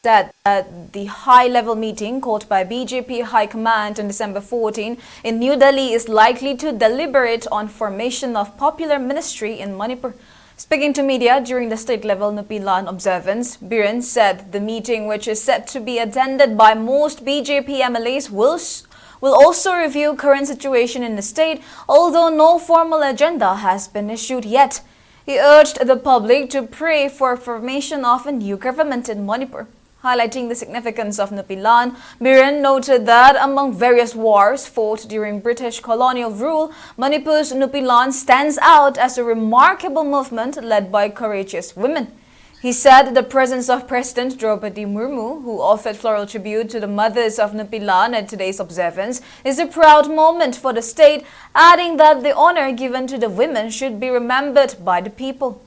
said that the high-level meeting called by BJP High Command on December 14 in New Delhi is likely to deliberate on formation of popular ministry in Manipur. Speaking to media during the state-level Nupilan observance, Biren said the meeting, which is set to be attended by most BJP MLAs, will also review current situation in the state, although no formal agenda has been issued yet. He urged the public to pray for formation of a new government in Manipur. Highlighting the significance of Nupilan, Biren noted that among various wars fought during British colonial rule, Manipur's Nupilan stands out as a remarkable movement led by courageous women. He said the presence of President Draupadi Murmu, who offered floral tribute to the mothers of Nupilan at today's observance, is a proud moment for the state, adding that the honor given to the women should be remembered by the people.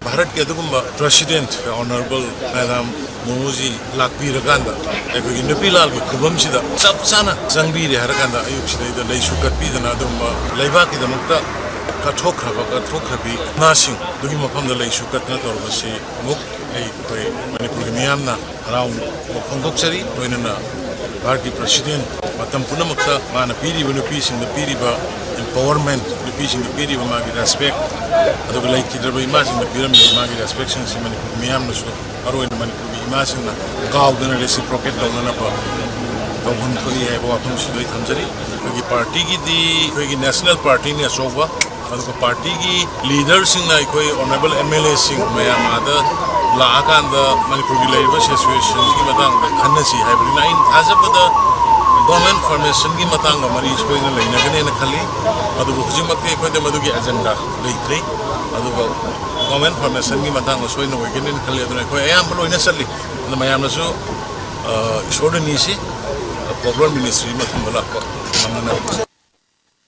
Bharat ke adugumba President Honorable Madam Murmuji lakpi rakanda ekoi Nupilal ko khubam sida chap chana jangbi re harakanda ayuk sida ida leisu katpi dana adumba leiba ki damakta kathokrabi nasing dugi mafam da leisu katna torbasi muk ei koi Manipur miyamna around phongokchari loinana Bharati President matam punamakta mana piri nupi sing da piri ba empowerment nupi sing da piri ba magi respect aduga lai kidraba imagine da piram magi respect sing si Manipur miyamna so aro in Manipur imagine na gaudana reciprocate dawna na pa tawhun khoi hai ba phum sidoi thamjari kogi party gi di kogi national party ni asoba aduga party gi leader sing na koi honorable MLA sing mayam ada la akanda Manipur gi lai ba situation gi matang da khanasi hai bri in azabada government formation ki matang ga mari ispo ina leina gane na khali adu hujim makte ko de madu ki agenda leitre adu government formation ki matang ga soina ko gane khali adu ko ayam lo ina salli na mayam na so isodani si program ministry mathum bala ko namna